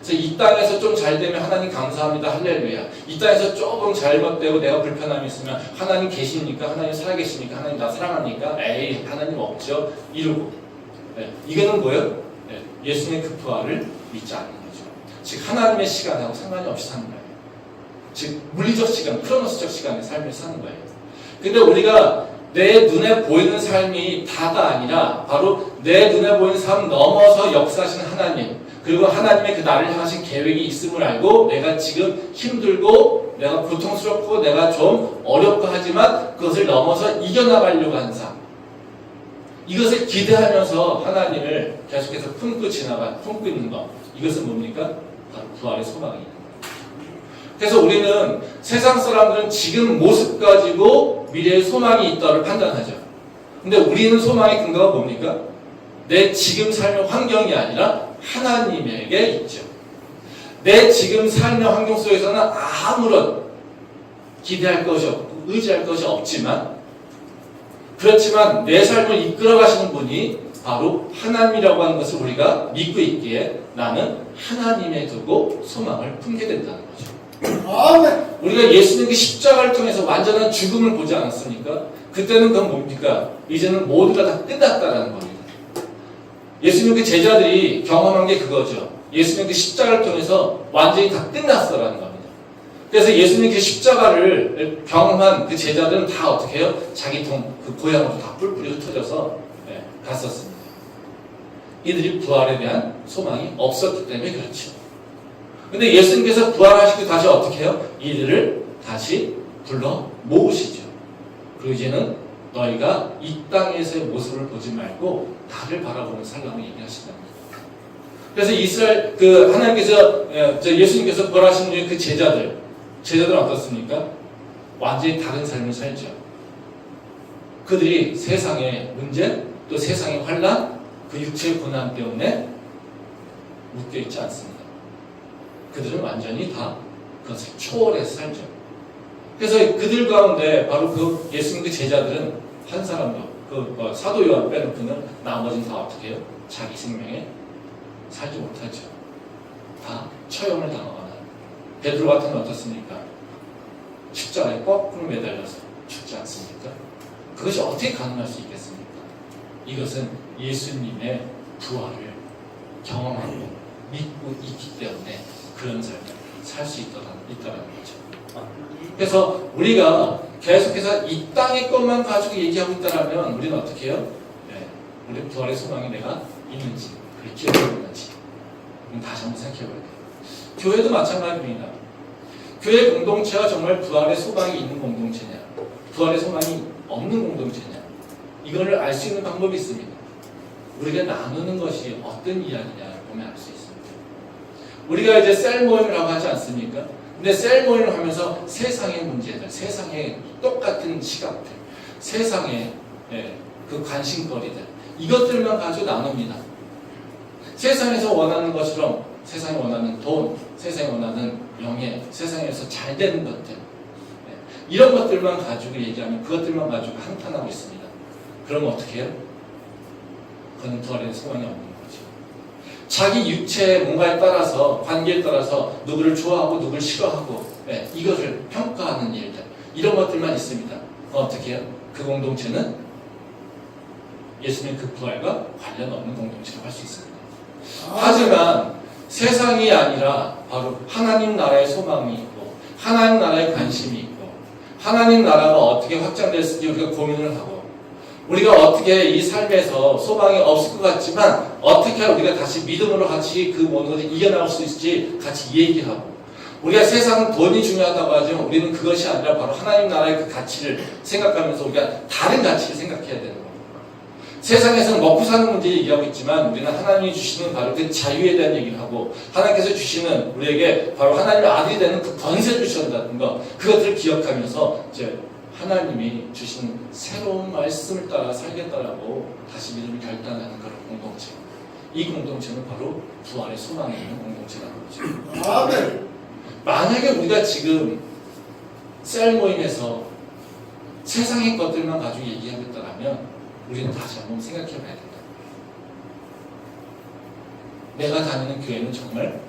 Speaker 1: 그래서 이 땅에서 좀 잘 되면 하나님 감사합니다, 할렐루야. 이 땅에서 조금 잘못되고 내가 불편함이 있으면 하나님 계십니까? 하나님 살아계십니까? 하나님 나 사랑합니까? 에이, 하나님 없죠? 이러고. 네, 이거는 뭐예요? 네, 예수님의 그 부활을 믿지 않는 거죠. 즉 하나님의 시간하고 상관이 없이 사는 거예요. 즉 물리적 시간, 크로노스적 시간의 삶을 사는 거예요. 근데 우리가 내 눈에 보이는 삶이 다가 아니라 바로 내 눈에 보이는 삶 넘어서 역사하시는 하나님, 그리고 하나님의 그 나를 향하신 계획이 있음을 알고 내가 지금 힘들고 내가 고통스럽고 내가 좀 어렵고 하지만 그것을 넘어서 이겨나가려고 하는 삶, 이것을 기대하면서 하나님을 계속해서 품고 있는 것, 이것은 뭡니까? 바로 부활의 소망이 있는 거예요. 그래서 우리는 세상 사람들은 지금 모습 가지고 미래의 소망이 있다를 판단하죠. 근데 우리는 소망의 근거가 뭡니까? 내 지금 삶의 환경이 아니라 하나님에게 있죠. 내 지금 삶의 환경 속에서는 아무런 기대할 것이 없고 의지할 것이 없지만 그렇지만 내 삶을 이끌어 가시는 분이 바로 하나님이라고 하는 것을 우리가 믿고 있기에 나는 하나님에 두고 소망을 품게 된다는 거죠.
Speaker 3: 아멘.
Speaker 1: 우리가 예수님 그 십자가를 통해서 완전한 죽음을 보지 않았습니까? 그때는 그건 뭡니까? 이제는 모두가 다 끝났다라는 겁니다. 예수님 그 제자들이 경험한 게 그거죠. 예수님 그 십자가를 통해서 완전히 다 끝났어라는 겁니다. 그래서 예수님 그 십자가를 경험한 그 제자들은 다 어떻게 해요? 자기 그 고향으로 다 뿔뿔이 흩어져서 갔었습니다. 이들이 부활에 대한 소망이 없었기 때문에 그렇죠. 근데 예수님께서 부활하시고 다시 어떻게 해요? 이들을 다시 불러 모으시죠. 그리고 이제는 너희가 이 땅에서의 모습을 보지 말고 나를 바라보는 살라고 얘기하신답니다. 그래서 하나님께서 예수님께서 부활하신 후에 그 제자들은 어떻습니까? 완전히 다른 삶을 살죠. 그들이 세상의 문제, 또 세상의 환란, 그 육체의 고난 때문에 묶여 있지 않습니다. 그들은 완전히 다 그것을 초월해서 살죠. 그래서 그들 가운데 바로 그 예수님 그 제자들은 한 사람도 사도 요한 빼놓고는 나머지는 다 어떻게 해요? 자기 생명에 살지 못하죠. 다 처형을 당하거나 베드로 같은 어떻습니까? 십자가에 거꾸로 매달려서 죽지 않습니까? 그것이 어떻게 가능할 수 있겠습니까? 이것은 예수님의 부활을 경험하고 믿고 있기 때문에 그런 삶을 살 수 있다는 거죠. 그래서 우리가 계속해서 이 땅의 것만 가지고 얘기하고 있다면 우리는 어떻게 해요? 우리 부활의 소망이 내가 있는지, 그걸 기억하고 있는지 다시 한번 생각해 봐야 돼요. 교회도 마찬가지입니다. 교회 공동체가 정말 부활의 소망이 있는 공동체냐, 부활의 소망이 없는 공동체냐, 이거를 알 수 있는 방법이 있습니다. 우리가 나누는 것이 어떤 이야기냐 보면 알 수 있습니다. 우리가 이제 셀 모임이라고 하지 않습니까? 근데 셀 모임을 하면서 세상의 문제들, 세상의 똑같은 시각들, 세상의 그 관심거리들, 이것들만 가지고 나눕니다. 세상에서 원하는 것처럼 세상이 원하는 돈, 세상이 원하는 명예, 세상에서 잘 되는 것들, 이런 것들만 가지고 얘기하면 그것들만 가지고 한탄하고 있습니다. 그러면 어떻게 해요? 그건 부활의 소망이 없는 거죠. 자기 육체의 뭔가에 따라서, 관계에 따라서 누구를 좋아하고 누구를 싫어하고 이것을 평가하는 일들, 이런 것들만 있습니다. 어떻게 해요? 그 공동체는 예수님 그 부활과 관련 없는 공동체라고 할 수 있습니다. 하지만 세상이 아니라 바로 하나님 나라의 소망이 있고 하나님 나라의 관심이 있고 하나님 나라가 어떻게 확장됐을지 우리가 고민을 하고 우리가 어떻게 이 삶에서 소망이 없을 것 같지만 어떻게 우리가 다시 믿음으로 같이 그 모든 것을 이겨나갈 수 있을지 같이 얘기하고 우리가 세상은 돈이 중요하다고 하지만 우리는 그것이 아니라 바로 하나님 나라의 그 가치를 생각하면서 우리가 다른 가치를 생각해야 되는 겁니다. 세상에서는 먹고 사는 문제 얘기하고 있지만 우리는 하나님이 주시는 바로 그 자유에 대한 얘기를 하고 하나님께서 주시는 우리에게 바로 하나님의 아들이 되는 그 권세를 주신다는 것, 그것들을 기억하면서 이제 하나님이 주신 새로운 말씀을 따라 살겠다라고 다시 믿음을 결단하는 그런 공동체, 이 공동체는 바로 부활의 소망이 있는 공동체라는 거죠.
Speaker 3: 아멘.
Speaker 1: 만약에 우리가 지금 셀 모임에서 세상의 것들만 가지고 얘기하겠다라면 우리는 다시 한번 생각해 봐야 된다. 내가 다니는 교회는 정말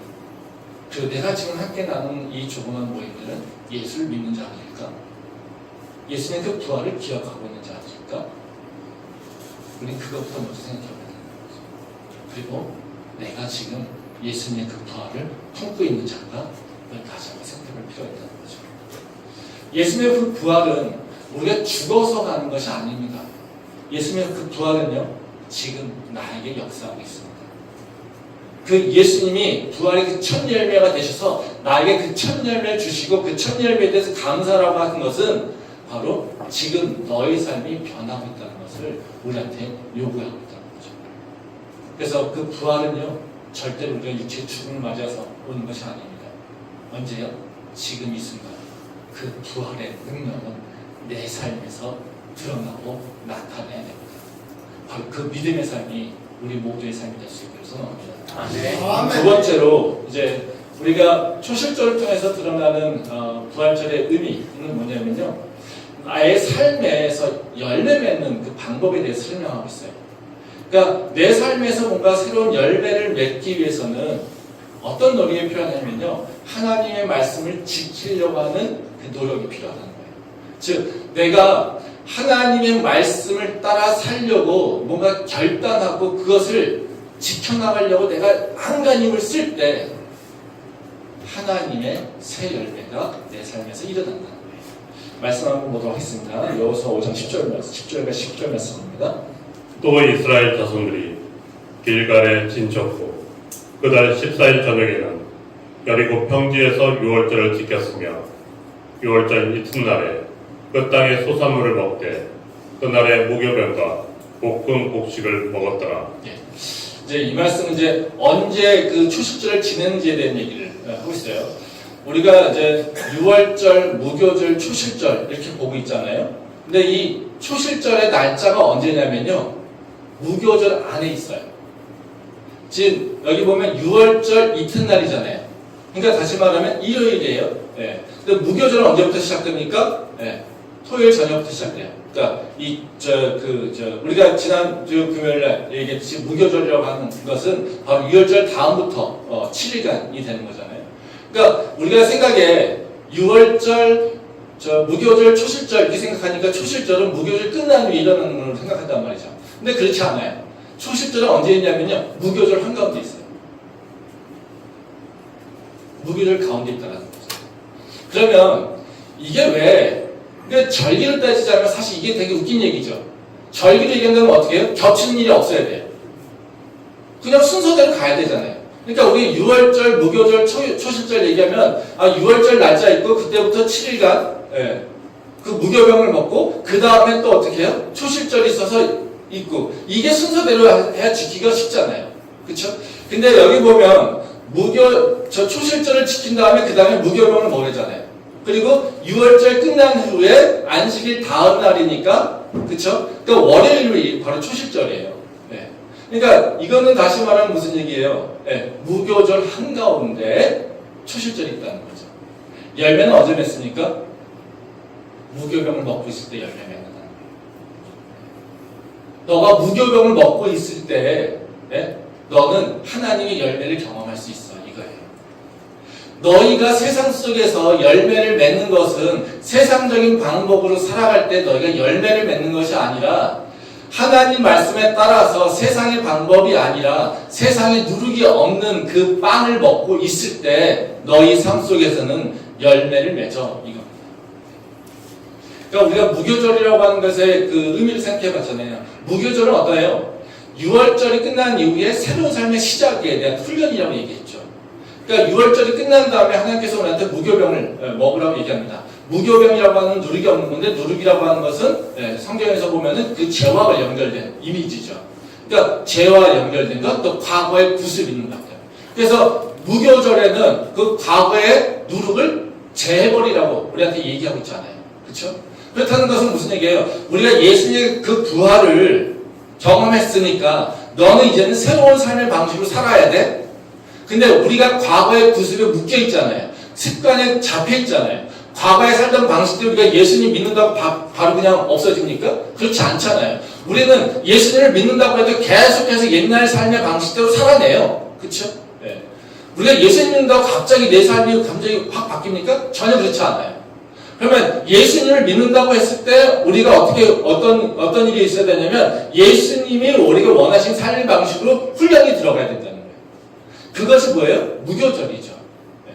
Speaker 1: 내가 지금 함께 나눈 이 조그만 모임들은 예수를 믿는 자들일까? 예수님의 그 부활을 기억하고 있는 자들일까? 우리는 그것부터 먼저 생각해 봐야 되는 거죠. 그리고 내가 지금 예수님의 그 부활을 품고 있는 자가 그걸 다시 한번 생각해 볼 필요가 있다는 거죠. 예수님의 그 부활은 우리가 죽어서 가는 것이 아닙니다. 예수님의 그 부활은요, 지금 나에게 역사하고 있습니다. 그 예수님이 부활의 그 첫 열매가 되셔서 나에게 그 첫 열매를 주시고 그 첫 열매에 대해서 감사라고 하는 것은 바로 지금 너의 삶이 변하고 있다는 것을 우리한테 요구하고 있다는 거죠. 그래서 그 부활은요, 절대로 우리가 육체의 죽음을 맞아서 오는 것이 아닙니다. 언제요? 지금 이 순간. 그 부활의 능력은 내 삶에서 드러나고 나타내야 됩니다. 바로 그 믿음의 삶이 우리 모두의 삶이 될 수 있기를 소망합니다. 두 번째로 이제 우리가 초실절을 통해서 드러나는 부활절의 의미는 뭐냐면요, 나의 삶에서 열매 맺는 그 방법에 대해서 설명하고 있어요. 그러니까 내 삶에서 뭔가 새로운 열매를 맺기 위해서는 어떤 노력이 필요하냐면요, 하나님의 말씀을 지키려고 하는 그 노력이 필요하다는 거예요. 즉, 내가 하나님의 말씀을 따라 살려고 뭔가 결단하고 그것을 지켜나가려고 내가 한가님을 쓸 때 하나님의 새 열매가 내 삶에서 일어난다는 거예요. 말씀 한번 보도록 하겠습니다. 여호수아 5장 10절과 10절 말씀입니다.
Speaker 2: 또 이스라엘 자손들이 길갈에 진쳤고 그달 14일 저녁에는 여리고 평지에서 유월절을 지켰으며 유월절 이튿날에 그 땅의 소산물을 먹되 그날의 무교병과 볶은 곡식을 먹었더라.
Speaker 1: 예. 이제 이 말씀은 이제 언제 그 초식절을 지내는지에 대한 얘기를 하고 있어요. 우리가 이제 유월절, 무교절, 초실절 이렇게 보고 있잖아요. 근데 이 초실절의 날짜가 언제냐면요, 무교절 안에 있어요. 지금 여기 보면 유월절 이튿날이잖아요. 그러니까 다시 말하면 일요일이에요. 예. 근데 무교절은 언제부터 시작됩니까? 예. 토요일 저녁부터 시작돼요. 그러니까 우리가 지난 금요일날 얘기했듯이 무교절이라고 하는 것은 바로 유월절 다음부터 7일간이 되는 거잖아요. 그러니까 우리가 생각에 유월절, 무교절, 초실절 이렇게 생각하니까 초실절은 무교절 끝난 후에 일어나는 걸로 생각한단 말이죠. 근데 그렇지 않아요. 초실절은 언제 있냐면요, 무교절 한가운데 있어요. 무교절 가운데 있다는 거죠. 그러면 이게 왜, 그러니까 절기를 따지자면 사실 이게 되게 웃긴 얘기죠. 절기를 얘기한다면 어떻게 해요? 겹치는 일이 없어야 돼요. 그냥 순서대로 가야 되잖아요. 그러니까 우리 유월절, 무교절, 초실절 얘기하면 유월절 날짜 있고 그때부터 7일간 그 무교병을 먹고 그 다음에 또 어떻게 해요? 초실절이 있어서 있고, 이게 순서대로 해야 지키기가 쉽잖아요. 그쵸? 근데 여기 보면 초실절을 지킨 다음에 그 다음에 무교병을 먹으잖아요. 그리고 유월절 끝난 후에 안식일 다음 날이니까, 그쵸? 그러니까 월요일이 바로 초실절이에요. 네. 그러니까 이거는 다시 말하면 무슨 얘기예요? 네. 무교절 한가운데 초실절이 있다는 거죠. 열매는 언제 맺습니까? 무교병을 먹고 있을 때 열매 맺는다는 거예요. 너가 무교병을 먹고 있을 때 너는 하나님의 열매를 경험할 수 있어, 이거예요. 너희가 세상 속에서 열매를 맺는 것은 세상적인 방법으로 살아갈 때 너희가 열매를 맺는 것이 아니라 하나님 말씀에 따라서 세상의 방법이 아니라 세상에 누룩이 없는 그 빵을 먹고 있을 때 너희 삶 속에서는 열매를 맺어, 이겁니다. 그러니까 우리가 무교절이라고 하는 것의 그 의미를 생각해 봤잖아요. 무교절은 어떠해요? 유월절이 끝난 이후에 새로운 삶의 시작에 대한 훈련이라고 얘기했죠. 그러니까 유월절이 끝난 다음에 하나님께서 우리한테 무교병을 먹으라고 얘기합니다. 무교병이라고 하는 누룩이 없는 건데, 누룩이라고 하는 것은 성경에서 보면은 그 죄와 연결된 이미지죠. 그러니까 죄와 연결된 것, 또 과거의 구습 있는 것들. 그래서 무교절에는 그 과거의 누룩을 제해버리라고 우리한테 얘기하고 있잖아요. 그렇죠? 그렇다는 것은 무슨 얘기예요? 우리가 예수님의 그 부활을 경험했으니까 너는 이제는 새로운 삶의 방식으로 살아야 돼. 근데 우리가 과거의 구습에 묶여 있잖아요. 습관에 잡혀 있잖아요. 과거에 살던 방식대로 우리가 예수님 믿는다고 바로 그냥 없어집니까? 그렇지 않잖아요. 우리는 예수님을 믿는다고 해도 계속해서 옛날 삶의 방식대로 살아내요. 그렇죠? 네. 우리가 예수님 믿는다고 갑자기 내 삶이 갑자기 확 바뀝니까? 전혀 그렇지 않아요. 그러면 예수님을 믿는다고 했을 때 우리가 어떤 일이 있어야 되냐면 예수님이 우리가 원하신 삶의 방식으로 훈련이 들어가야 된다는 거예요. 그것이 뭐예요? 무교절이죠. 네.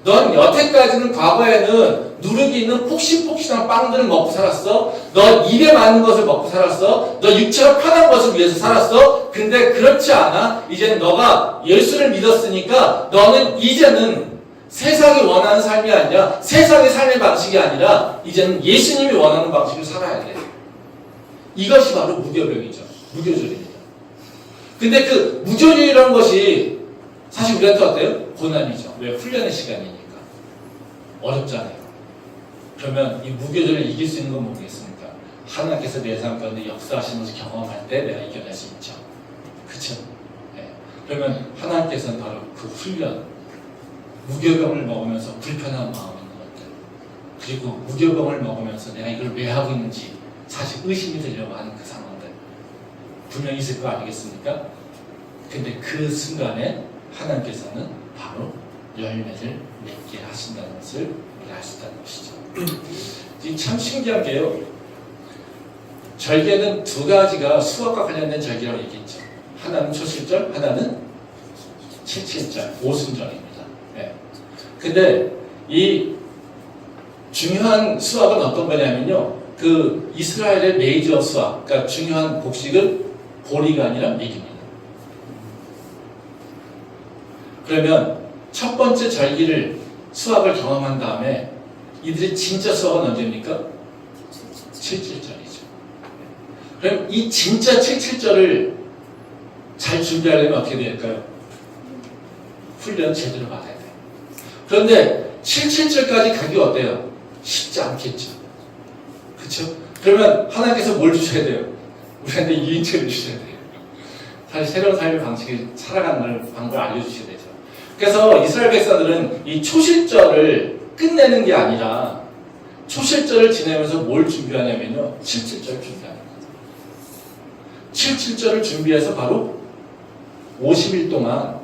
Speaker 1: 넌 여태까지는 과거에는 누룩이 있는 폭신폭신한 빵들을 먹고 살았어. 너 입에 맞는 것을 먹고 살았어. 너 육체가 편한 것을 위해서 살았어. 근데 그렇지 않아. 이제는 너가 예수를 믿었으니까 너는 이제는 세상이 원하는 삶이 아니라 세상의 삶의 방식이 아니라 이제는 예수님이 원하는 방식으로 살아야 돼. 이것이 바로 무교병이죠. 무교절입니다. 근데 그 무교절이라는 것이 사실 우리한테 어때요? 고난이죠. 왜? 훈련의 시간이니까. 어렵잖아요. 그러면 이 무교절을 이길 수 있는 건 뭐겠습니까? 하나님께서 내 삶 가운데 역사하시는 것을 경험할 때 내가 이겨낼 수 있죠. 그쵸? 네. 그러면 하나님께서는 바로 그 훈련, 무교병을 먹으면서 불편한 마음 있는 것들, 그리고 무교병을 먹으면서 내가 이걸 왜 하고 있는지 사실 의심이 들려고 하는 그 상황들 분명히 있을 거 아니겠습니까? 근데 그 순간에 하나님께서는 바로 열매를 맺게 하신다는 것을 우리가 알 수 있다는 것이죠. 이 참 신기한 게요. 절개는 두 가지가 수학과 관련된 절개라고 얘기했죠. 하나는 초실절, 하나는 칠칠절, 오순절입니다. 네. 근데 이 중요한 수학은 어떤 거냐면요. 그 이스라엘의 메이저 수학, 그러니까 중요한 곡식은 보리가 아니라 밀입니다. 그러면 첫 번째 절기를 수학을 경험한 다음에 이들이 진짜 수학은 언제입니까? 칠칠절이죠. 그럼 이 진짜 칠칠절을 잘 준비하려면 어떻게 될까요? 훈련 제대로 받아야 돼요. 그런데 칠칠절까지 가기 어때요? 쉽지 않겠죠. 그렇죠? 그러면 하나님께서 뭘 주셔야 돼요? 우리한테 유인책을 주셔야 돼요. 사실 새로운 삶의 방식을 살아가는 방법을 알려주셔야 되죠. 그래서 이스라엘 백성들은 이 초실절을 끝내는 게 아니라 초실절을 지내면서 뭘 준비하냐면요. 칠칠절 준비하는 거예요. 칠칠절을 준비해서 바로 50일 동안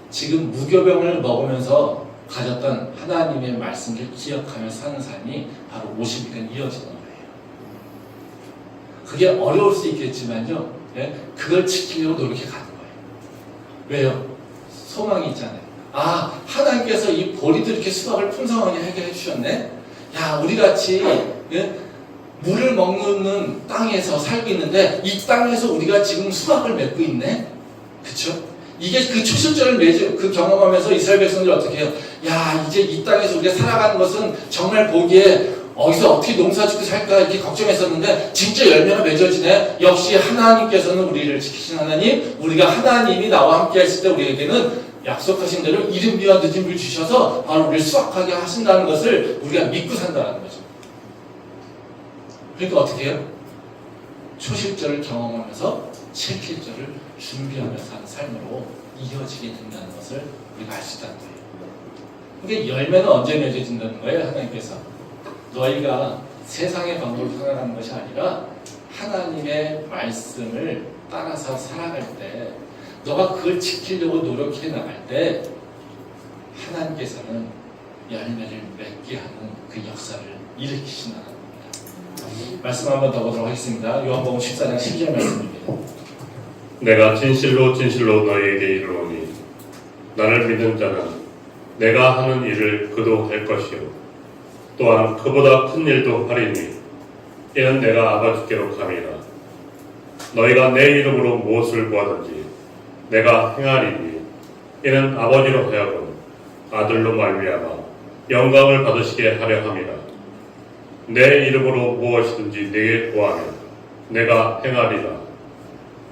Speaker 1: 지금 무교병을 먹으면서 가졌던 하나님의 말씀을 기억하며 사는 삶이 바로 50일간 이어지는 거예요. 그게 어려울 수 있겠지만요. 네? 그걸 지키려고 노력해 가는 거예요. 왜요? 소망이 있잖아요. 아, 하나님께서 이 보리도 이렇게 수확을 풍성하게 해결해 주셨네. 야, 우리같이 예? 물을 먹는 땅에서 살고 있는데 이 땅에서 우리가 지금 수확을 맺고 있네. 그쵸? 이게 그 초실절을 그 경험하면서 이스라엘 백성들이 어떻게 해요? 야, 이제 이 땅에서 우리가 살아가는 것은 정말 보기에 어디서 어떻게 농사 짓고 살까 이렇게 걱정했었는데 진짜 열매가 맺어지네. 역시 하나님께서는 우리를 지키신 하나님, 우리가 하나님이 나와 함께 했을 때 우리에게는 약속하신 대로 이른 비와 늦은 비를 주셔서 바로 우리를 수확하게 하신다는 것을 우리가 믿고 산다는 거죠. 그러니까 어떻게 해요? 초실절을 경험하면서 칠칠절을 준비하며 사는 삶으로 이어지게 된다는 것을 우리가 알 수 있다는 거예요. 그러니까 열매는 언제 맺어진다는 거예요? 하나님께서 너희가 세상의 방법을 살아가는 것이 아니라 하나님의 말씀을 따라서 살아갈 때 너가 그걸 지키려고 노력해 나갈 때 하나님께서는 열매를 맺게 하는 그 역사를 일으키신다는 겁니다. 말씀 한번 더 보도록 하겠습니다. 요한복음 14장 12절 말씀입니다.
Speaker 2: 내가 진실로 진실로 너희에게 이르노니 나를 믿는 자는 내가 하는 일을 그도 할 것이요 또한 그보다 큰 일도 하리니 이는 내가 아버지께로 감이라. 너희가 내 이름으로 무엇을 구하든지 내가 행하리니 이는 아버지로 하여금 아들로 말미암아 영광을 받으시게 하려 함이라. 내 이름으로 무엇이든지 내게 구하면 내가 행하리라.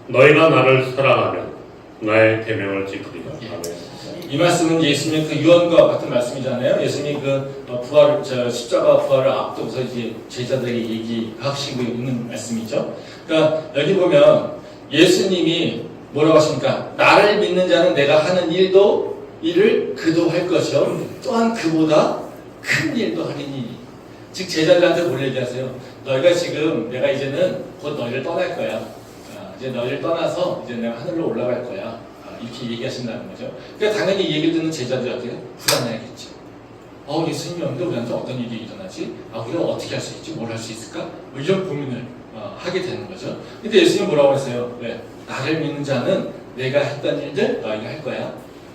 Speaker 2: 너희가 나를 사랑하면 나의 계명을 지키리라. 아멘.
Speaker 1: 이 말씀은 예수님의 그 유언과 같은 말씀이잖아요. 예수님이 그 부활을, 십자가 부활을 앞두고서 이제 제자들에게 얘기하시고 있는 말씀이죠. 그러니까 여기 보면 예수님이 뭐라고 하십니까? 나를 믿는 자는 내가 하는 일을 그도 할 것이요 또한 그보다 큰 일도 하리니. 즉 제자들한테 뭘 얘기하세요? 너희가 지금 내가 이제는 곧 너희를 떠날 거야. 이제 너희를 떠나서 이제 내가 하늘로 올라갈 거야. 이렇게 얘기하신다는 거죠. 그러니까 당연히 이 얘기를 듣는 제자들이 어떻게 불안해야겠죠. 예수님이 없는데 우리한테 어떤 일이 일어나지? 우리가 어떻게 할 수 있지? 뭘 할 수 있을까? 뭐 이런 고민을 하게 되는 거죠. 근데 예수님이 뭐라고 했어요? 왜? 나를 믿는 자는 내가 했던 일들 너희가 할 거야.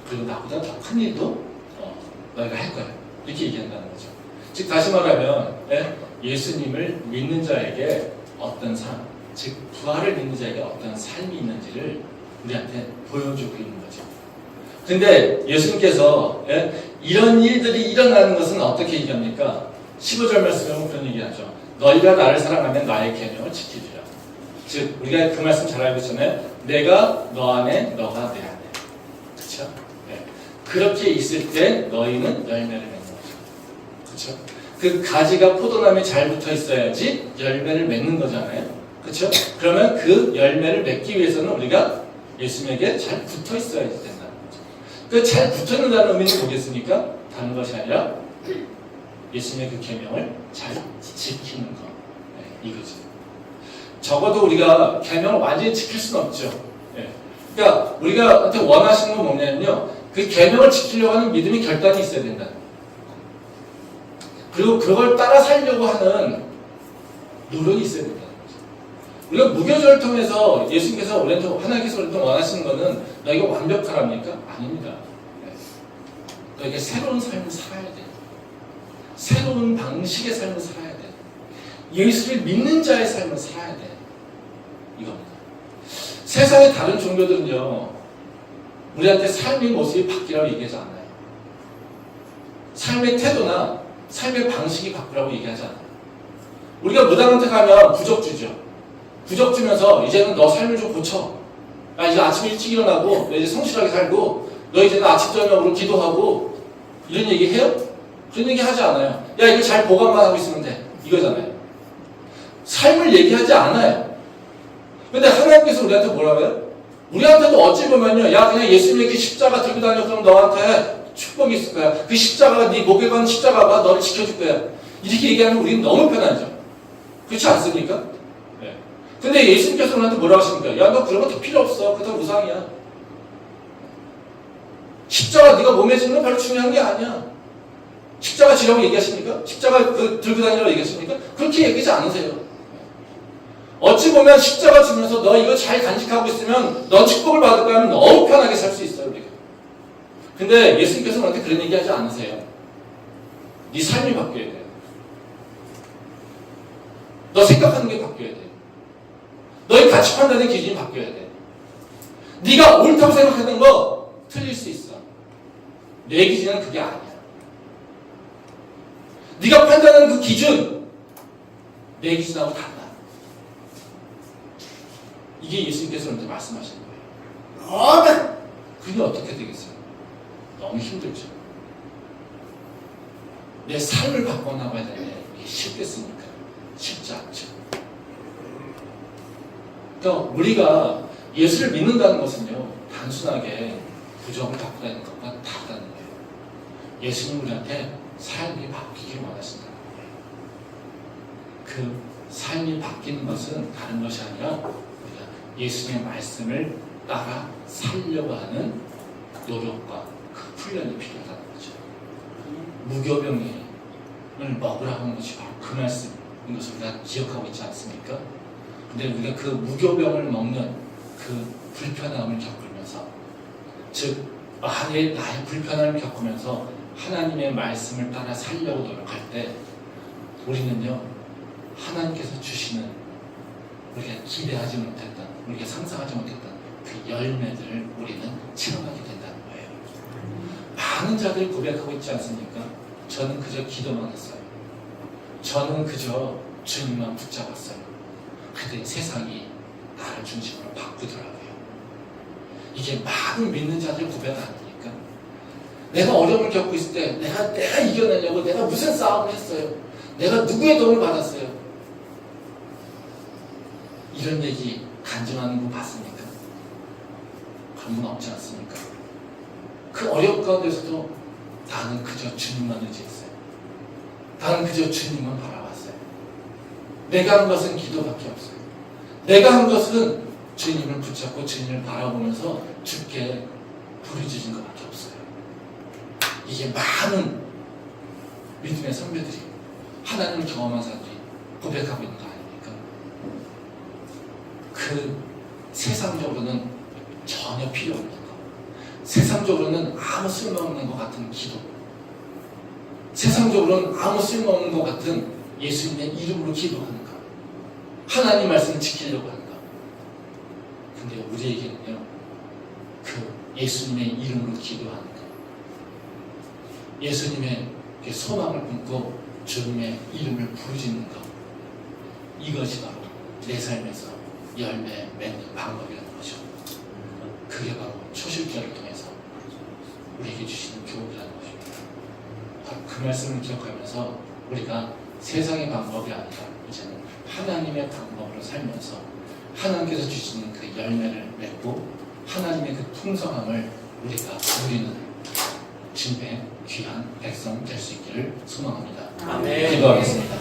Speaker 1: 그리고 나보다 더 큰 일도 너희가 할 거야. 이렇게 얘기한다는 거죠. 즉 다시 말하면 예수님을 믿는 자에게 어떤 삶, 즉 부활을 믿는 자에게 어떤 삶이 있는지를 우리한테 보여주고 있는 거죠. 근데 예수님께서 이런 일들이 일어나는 것은 어떻게 얘기합니까? 15절 말씀에 그런 얘기하죠. 너희가 나를 사랑하면 나의 계명을 지키리라. 즉 우리가 그 말씀 잘 알고 있잖아요. 내가 너 안에, 너가 내 안에. 그렇죠? 그렇게 있을 때 너희는 열매를 맺는 거죠. 그렇죠? 그 가지가 포도나무에 잘 붙어 있어야지 열매를 맺는 거잖아요. 그렇죠? 그러면 그 열매를 맺기 위해서는 우리가 예수님에게 잘 붙어 있어야 된다는 거죠. 그 잘 붙어 있는다는 의미는 뭐겠습니까? 다른 것이 아니라 예수님의 그 계명을 잘 지키는 것. 네, 이거죠. 적어도 우리가 계명을 완전히 지킬 수는 없죠. 네. 그러니까 우리가 원하시는 건 뭐냐면요, 그 계명을 지키려고 하는 믿음이 결단이 있어야 된다는 거예요. 그리고 그걸 따라 살려고 하는 노력이 있어야 된다는 거죠. 우리가 무교절을 통해서 예수님께서 하나님께서 원하시는 거는 너희가 완벽하랍니까? 아닙니다. 네. 너희가 새로운 삶을 살아야 돼. 새로운 방식의 삶을 살아야 돼. 예수를 믿는 자의 삶을 살아야 돼. 이겁니다. 세상의 다른 종교들은요, 우리한테 삶의 모습이 바뀌라고 얘기하지 않아요. 삶의 태도나 삶의 방식이 바꾸라고 얘기하지 않아요. 우리가 무당한테 가면 부적주죠. 부적주면서 이제는 너 삶을 좀 고쳐. 야, 이제 아침에 일찍 일어나고 너 이제 성실하게 살고 너 이제는 아침 저녁으로 기도하고 이런 얘기 해요? 그런 얘기 하지 않아요. 야, 이거 잘 보관만 하고 있으면 돼. 이거잖아요. 삶을 얘기하지 않아요. 근데 하나님께서 우리한테 뭐라고 해요? 우리한테도 어찌 보면요, 야, 그냥 예수님의 그 십자가 들고 다녀. 그럼 너한테 축복이 있을 거야. 그 십자가가 네 목에 건 십자가가 너를 지켜줄 거야. 이렇게 얘기하면 우리는 너무 편하죠. 그렇지 않습니까? 네. 근데 예수님께서 우리한테 뭐라고 하십니까? 야, 너 그런 거 다 필요 없어. 그거 다 우상이야. 십자가 네가 몸에 지는 건 별로 중요한 게 아니야. 십자가 지라고 얘기하십니까? 십자가 들고 다니라고 얘기하십니까? 그렇게 얘기하지 않으세요. 어찌 보면 십자가 지면서 너 이거 잘 간직하고 있으면 너 축복을 받을 거야 하면 너무 편하게 살 수 있어요, 우리가. 근데 예수님께서 우리한테 그런 얘기 하지 않으세요. 네 삶이 바뀌어야 돼요. 너 생각하는 게 바뀌어야 돼요. 너의 가치 판단의 기준이 바뀌어야 돼. 네가 옳다고 생각하는 거 틀릴 수 있어. 내 기준은 그게 아니야. 네가 판단하는 그 기준, 내 기준하고 달라. 이게 예수님께서 우리한테 말씀하시는 거예요. 그게 어떻게 되겠어요? 너무 힘들죠. 내 삶을 바꿔나가야 되는데 이게 쉽겠습니까? 쉽지 않죠. 그러니까 우리가 예수를 믿는다는 것은요, 단순하게 부정을 갖고 다니는 것과 다르다는 거예요. 예수님 우리한테 삶이 바뀌기를 원하신다. 그 삶이 바뀌는 것은 다른 것이 아니라 우리가 예수님의 말씀을 따라 살려고 하는 노력과 그 훈련이 필요하다는 거죠. 무교병을 먹으라 하는 것이 바로 그 말씀인 것을 우리가 기억하고 있지 않습니까? 근데 우리가 그 무교병을 먹는 그 불편함을 겪으면서, 즉 나의 불편함을 겪으면서 하나님의 말씀을 따라 살려고 노력할 때 우리는요, 하나님께서 주시는 우리가 기대하지 못했던, 우리가 상상하지 못했던 그 열매들을 우리는 체험하게 된다는 거예요. 많은 자들이 고백하고 있지 않습니까? 저는 그저 기도만 했어요. 저는 그저 주님만 붙잡았어요. 그때 세상이 나를 중심으로 바꾸더라고요. 이게 많은 믿는 자들 고백 아닙니까? 내가 어려움을 겪고 있을 때 내가 이겨내려고 내가 무슨 싸움을 했어요. 내가 누구의 도움을 받았어요. 이런 얘기 간증하는 분 봤습니까? 그런 분 없지 않습니까? 그 어려움 가운데서도 나는 그저 주님만 의지했어요. 나는 그저 주님만 바라봤어요. 내가 한 것은 기도밖에 없어요. 내가 한 것은 주님을 붙잡고 주님을 바라보면서 주께 부르짖은 것밖에 없어요. 이게 많은 믿음의 선배들이, 하나님을 경험한 사람들이 고백하고 있는 거 아닙니까? 그 세상적으로는 전혀 필요 없는 거, 세상적으로는 아무 쓸모없는 것 같은 기도, 세상적으로는 아무 쓸모없는 것 같은 예수님의 이름으로 기도하는 것, 하나님 말씀을 지키려고 하는 것. 근데 우리에게는요, 그 예수님의 이름으로 기도하는 것, 예수님의 소망을 품고 주님의 이름을 부르짖는 것, 이것이 바로 내 삶에서 열매 맺는 방법이라는 거죠. 그게 바로 초실절을 통해서 우리에게 주시는 교훈이라는 것입니다. 바로 그 말씀을 기억하면서 우리가 세상의 방법이 아니라 이제는 하나님의 방법으로 살면서 하나님께서 주시는 그 열매를 맺고 하나님의 그 풍성함을 우리가 누리는 복침의 귀한 백성 될 수 있기를 소망합니다.
Speaker 3: 아멘.
Speaker 1: 기도하겠습니다.